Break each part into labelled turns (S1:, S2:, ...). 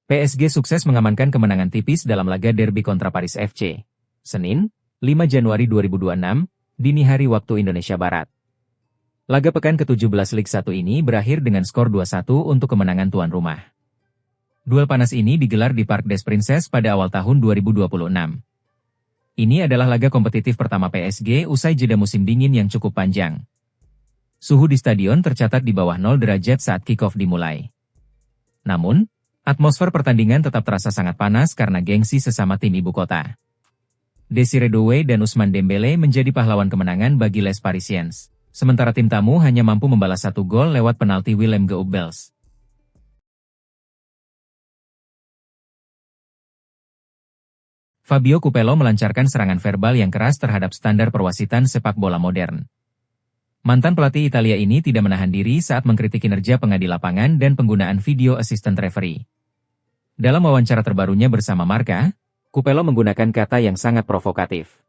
S1: PSG sukses mengamankan kemenangan tipis dalam laga derby kontra Paris FC. Senin, 5 Januari 2026, dini hari waktu Indonesia Barat. Laga pekan ke-17 Liga 1 ini berakhir dengan skor 2-1 untuk kemenangan tuan rumah. Duel panas ini digelar di Parc des Princes pada awal tahun 2026. Ini adalah laga kompetitif pertama PSG usai jeda musim dingin yang cukup panjang. Suhu di stadion tercatat di bawah 0 derajat saat kick-off dimulai. Namun, atmosfer pertandingan tetap terasa sangat panas karena gengsi sesama tim ibu kota. Désiré Doué dan Ousmane Dembélé menjadi pahlawan kemenangan bagi Les Parisiens, sementara tim tamu hanya mampu membalas 1 gol lewat penalti Willem Geubels. Fabio Capello melancarkan serangan verbal yang keras terhadap standar perwasitan sepak bola modern. Mantan pelatih Italia ini tidak menahan diri saat mengkritik kinerja pengadil lapangan dan penggunaan video assistant referee. Dalam wawancara terbarunya bersama Marca, Capello menggunakan kata yang sangat provokatif.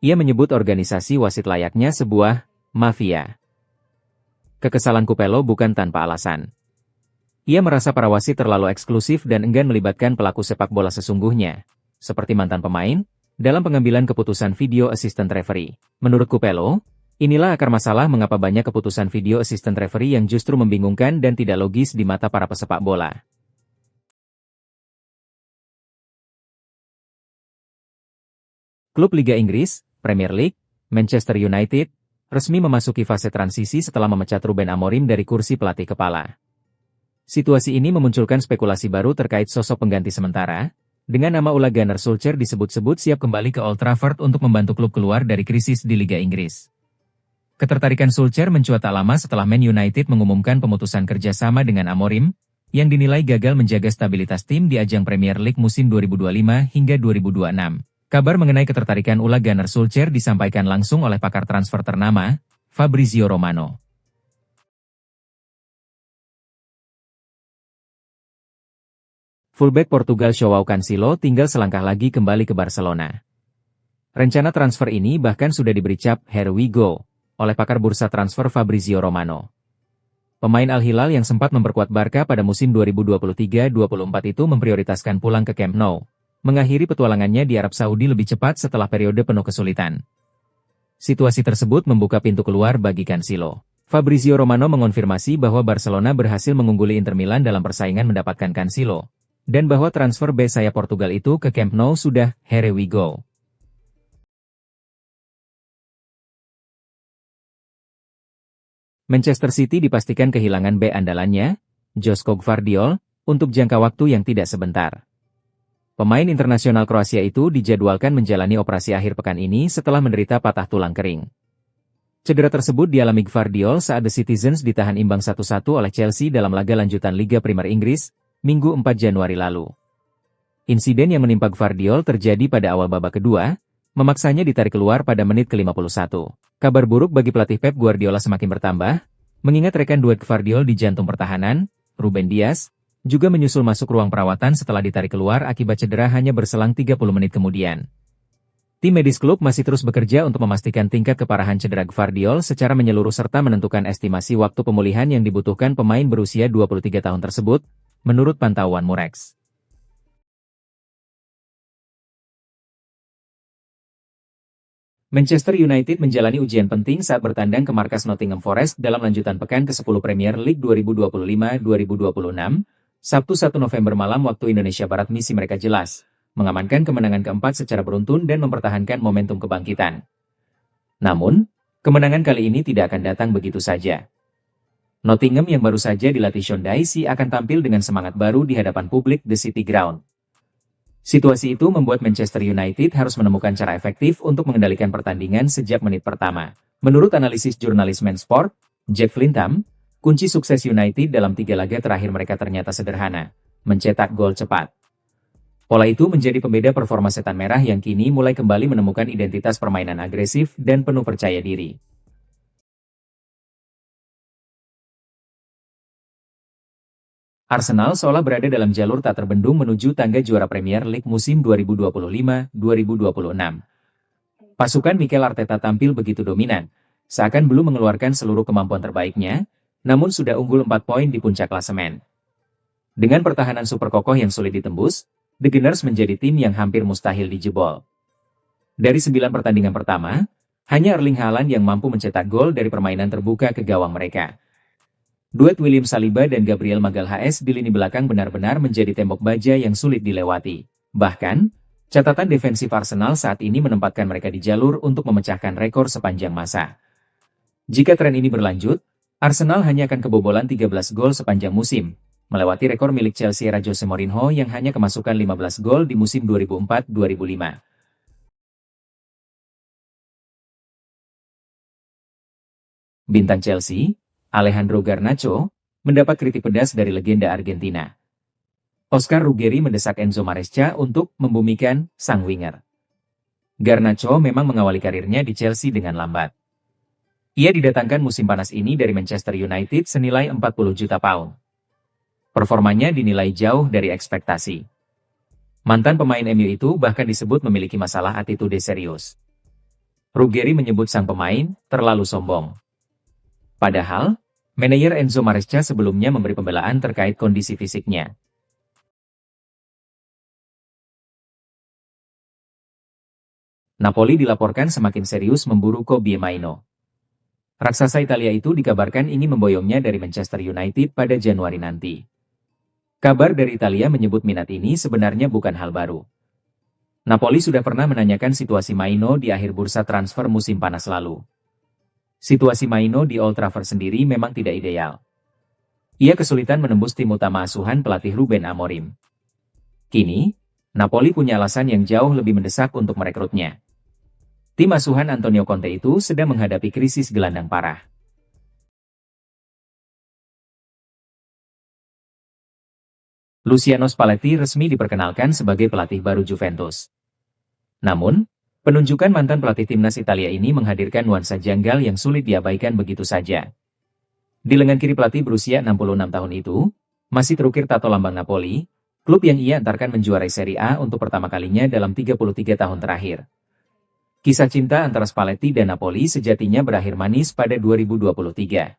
S1: Ia menyebut organisasi wasit layaknya sebuah mafia. Kekesalan Capello bukan tanpa alasan. Ia merasa para wasit terlalu eksklusif dan enggan melibatkan pelaku sepak bola sesungguhnya, seperti mantan pemain, dalam pengambilan keputusan video assistant referee. Menurut Capello, inilah akar masalah mengapa banyak keputusan video assistant referee yang justru membingungkan dan tidak logis di mata para pesepak bola. Klub Liga Inggris, Premier League, Manchester United, resmi memasuki fase transisi setelah memecat Ruben Amorim dari kursi pelatih kepala. Situasi ini memunculkan spekulasi baru terkait sosok pengganti sementara, dengan nama Ole Gunnar Solskjaer disebut-sebut siap kembali ke Old Trafford untuk membantu klub keluar dari krisis di Liga Inggris. Ketertarikan Solskjaer mencuat tak lama setelah Man United mengumumkan pemutusan kerjasama dengan Amorim, yang dinilai gagal menjaga stabilitas tim di ajang Premier League musim 2025 hingga 2026. Kabar mengenai ketertarikan Ole Gunnar Solskjaer disampaikan langsung oleh pakar transfer ternama, Fabrizio Romano. Fullback Portugal João Cancelo tinggal selangkah lagi kembali ke Barcelona. Rencana transfer ini bahkan sudah diberi cap "Here we go" oleh pakar bursa transfer Fabrizio Romano. Pemain Al Hilal yang sempat memperkuat Barca pada musim 2023-24 itu memprioritaskan pulang ke Camp Nou, mengakhiri petualangannya di Arab Saudi lebih cepat setelah periode penuh kesulitan. Situasi tersebut membuka pintu keluar bagi Cancelo. Fabrizio Romano mengonfirmasi bahwa Barcelona berhasil mengungguli Inter Milan dalam persaingan mendapatkan Cancelo, dan bahwa transfer bek sayap Portugal itu ke Camp Nou sudah "Here we go". Manchester City dipastikan kehilangan bek andalannya, Joško Gvardiol, untuk jangka waktu yang tidak sebentar. Pemain internasional Kroasia itu dijadwalkan menjalani operasi akhir pekan ini setelah menderita patah tulang kering. Cedera tersebut dialami Gvardiol saat The Citizens ditahan imbang 1-1 oleh Chelsea dalam laga lanjutan Liga Primer Inggris, Minggu 4 Januari lalu. Insiden yang menimpa Gvardiol terjadi pada awal babak kedua, memaksanya ditarik keluar pada menit ke-51. Kabar buruk bagi pelatih Pep Guardiola semakin bertambah, mengingat rekan duet Gvardiol di jantung pertahanan, Ruben Dias, juga menyusul masuk ruang perawatan setelah ditarik keluar akibat cedera hanya berselang 30 menit kemudian. Tim medis klub masih terus bekerja untuk memastikan tingkat keparahan cedera Gvardiol secara menyeluruh serta menentukan estimasi waktu pemulihan yang dibutuhkan pemain berusia 23 tahun tersebut, menurut pantauan Murex. Manchester United menjalani ujian penting saat bertandang ke markas Nottingham Forest dalam lanjutan pekan ke-10 Premier League 2025-2026, Sabtu 1 November malam waktu Indonesia Barat. Misi mereka jelas, mengamankan kemenangan keempat secara beruntun dan mempertahankan momentum kebangkitan. Namun, kemenangan kali ini tidak akan datang begitu saja. Nottingham yang baru saja dilatih Sean Dyche akan tampil dengan semangat baru di hadapan publik The City Ground. Situasi itu membuat Manchester United harus menemukan cara efektif untuk mengendalikan pertandingan sejak menit pertama. Menurut analisis jurnalis Man Sport, Jack Flintham, kunci sukses United dalam 3 laga terakhir mereka ternyata sederhana, mencetak gol cepat. Pola itu menjadi pembeda performa Setan Merah yang kini mulai kembali menemukan identitas permainan agresif dan penuh percaya diri. Arsenal seolah berada dalam jalur tak terbendung menuju tangga juara Premier League musim 2025-2026. Pasukan Mikel Arteta tampil begitu dominan, seakan belum mengeluarkan seluruh kemampuan terbaiknya, namun sudah unggul 4 poin di puncak klasemen. Dengan pertahanan super kokoh yang sulit ditembus, The Gunners menjadi tim yang hampir mustahil dijebol. Dari 9 pertandingan pertama, hanya Erling Haaland yang mampu mencetak gol dari permainan terbuka ke gawang mereka. Duet William Saliba dan Gabriel Magalhaes di lini belakang benar-benar menjadi tembok baja yang sulit dilewati. Bahkan, catatan defensif Arsenal saat ini menempatkan mereka di jalur untuk memecahkan rekor sepanjang masa. Jika tren ini berlanjut, Arsenal hanya akan kebobolan 13 gol sepanjang musim, melewati rekor milik Chelsea era Jose Mourinho yang hanya kemasukan 15 gol di musim 2004-2005. Bintang Chelsea, Alejandro Garnacho, mendapat kritik pedas dari legenda Argentina. Oscar Ruggeri mendesak Enzo Maresca untuk membumikan sang winger. Garnacho memang mengawali karirnya di Chelsea dengan lambat. Ia didatangkan musim panas ini dari Manchester United senilai 40 juta pound. Performanya dinilai jauh dari ekspektasi. Mantan pemain MU itu bahkan disebut memiliki masalah attitude serius. Ruggeri menyebut sang pemain terlalu sombong. Padahal, manajer Enzo Maresca sebelumnya memberi pembelaan terkait kondisi fisiknya. Napoli dilaporkan semakin serius memburu Kobbie Mainoo. Raksasa Italia itu dikabarkan ingin memboyongnya dari Manchester United pada Januari nanti. Kabar dari Italia menyebut minat ini sebenarnya bukan hal baru. Napoli sudah pernah menanyakan situasi Mainoo di akhir bursa transfer musim panas lalu. Situasi Mainoo di Old Trafford sendiri memang tidak ideal. Ia kesulitan menembus tim utama asuhan pelatih Ruben Amorim. Kini, Napoli punya alasan yang jauh lebih mendesak untuk merekrutnya. Tim asuhan Antonio Conte itu sedang menghadapi krisis gelandang parah. Luciano Spalletti resmi diperkenalkan sebagai pelatih baru Juventus. Namun, penunjukan mantan pelatih timnas Italia ini menghadirkan nuansa janggal yang sulit diabaikan begitu saja. Di lengan kiri pelatih berusia 66 tahun itu, masih terukir tato lambang Napoli, klub yang ia antarkan menjuarai Serie A untuk pertama kalinya dalam 33 tahun terakhir. Kisah cinta antara Spalletti dan Napoli sejatinya berakhir manis pada 2023.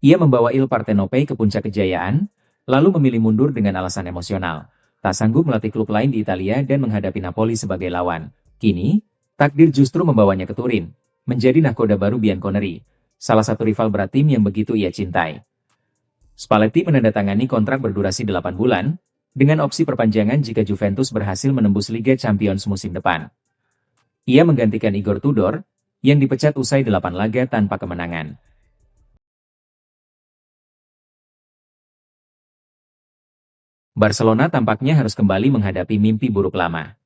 S1: Ia membawa Il Partenope ke puncak kejayaan, lalu memilih mundur dengan alasan emosional, tak sanggup melatih klub lain di Italia dan menghadapi Napoli sebagai lawan. Kini, takdir justru membawanya ke Turin, menjadi nahkoda baru Bianconeri, salah satu rival berat tim yang begitu ia cintai. Spalletti menandatangani kontrak berdurasi 8 bulan, dengan opsi perpanjangan jika Juventus berhasil menembus Liga Champions musim depan. Ia menggantikan Igor Tudor, yang dipecat usai 8 laga tanpa kemenangan. Barcelona tampaknya harus kembali menghadapi mimpi buruk lama.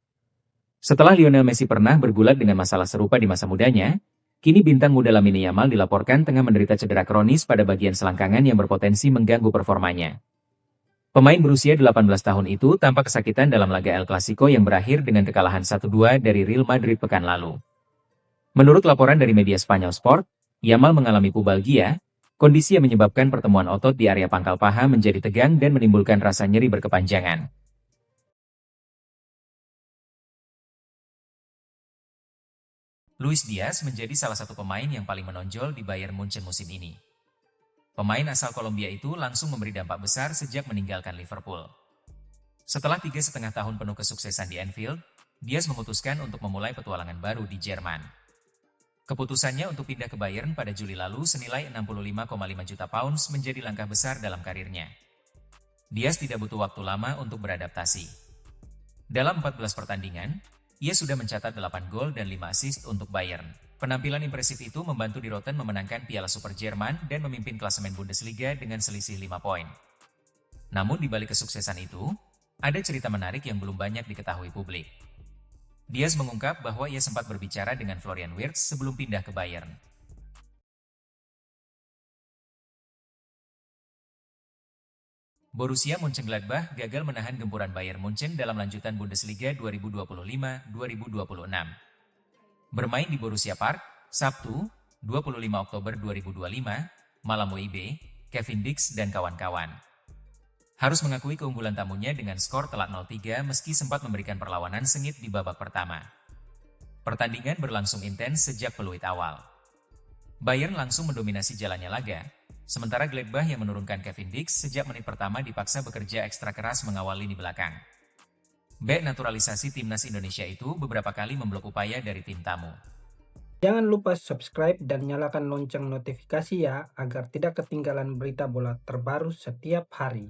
S1: Setelah Lionel Messi pernah bergulat dengan masalah serupa di masa mudanya, kini bintang muda Lamine Yamal dilaporkan tengah menderita cedera kronis pada bagian selangkangan yang berpotensi mengganggu performanya. Pemain berusia 18 tahun itu tampak kesakitan dalam laga El Clasico yang berakhir dengan kekalahan 1-2 dari Real Madrid pekan lalu. Menurut laporan dari media Spanyol Sport, Yamal mengalami pubalgia, kondisi yang menyebabkan pertemuan otot di area pangkal paha menjadi tegang dan menimbulkan rasa nyeri berkepanjangan. Luis Diaz menjadi salah satu pemain yang paling menonjol di Bayern Munchen musim ini. Pemain asal Kolombia itu langsung memberi dampak besar sejak meninggalkan Liverpool. Setelah 3,5 tahun penuh kesuksesan di Anfield, Diaz memutuskan untuk memulai petualangan baru di Jerman. Keputusannya untuk pindah ke Bayern pada Juli lalu senilai 65,5 juta pounds menjadi langkah besar dalam karirnya. Diaz tidak butuh waktu lama untuk beradaptasi. Dalam 14 pertandingan, ia sudah mencatat 8 gol dan 5 assist untuk Bayern. Penampilan impresif itu membantu Di Roten memenangkan Piala Super Jerman dan memimpin klasemen Bundesliga dengan selisih 5 poin. Namun di balik kesuksesan itu, ada cerita menarik yang belum banyak diketahui publik. Diaz mengungkap bahwa ia sempat berbicara dengan Florian Wirtz sebelum pindah ke Bayern. Borussia Mönchengladbach gagal menahan gempuran Bayern Munchen dalam lanjutan Bundesliga 2025-2026. Bermain di Borussia Park, Sabtu, 25 Oktober 2025, malam WIB, Kevin Dix dan kawan-kawan harus mengakui keunggulan tamunya dengan skor telak 0-3 meski sempat memberikan perlawanan sengit di babak pertama. Pertandingan berlangsung intens sejak peluit awal. Bayern langsung mendominasi jalannya laga, Sementara Gladbach yang menurunkan Kevin Dix sejak menit pertama dipaksa bekerja ekstra keras mengawal lini belakang. Bek naturalisasi timnas Indonesia itu beberapa kali memblok upaya dari tim tamu.
S2: Jangan lupa subscribe dan nyalakan lonceng notifikasi ya, agar tidak ketinggalan berita bola terbaru setiap hari.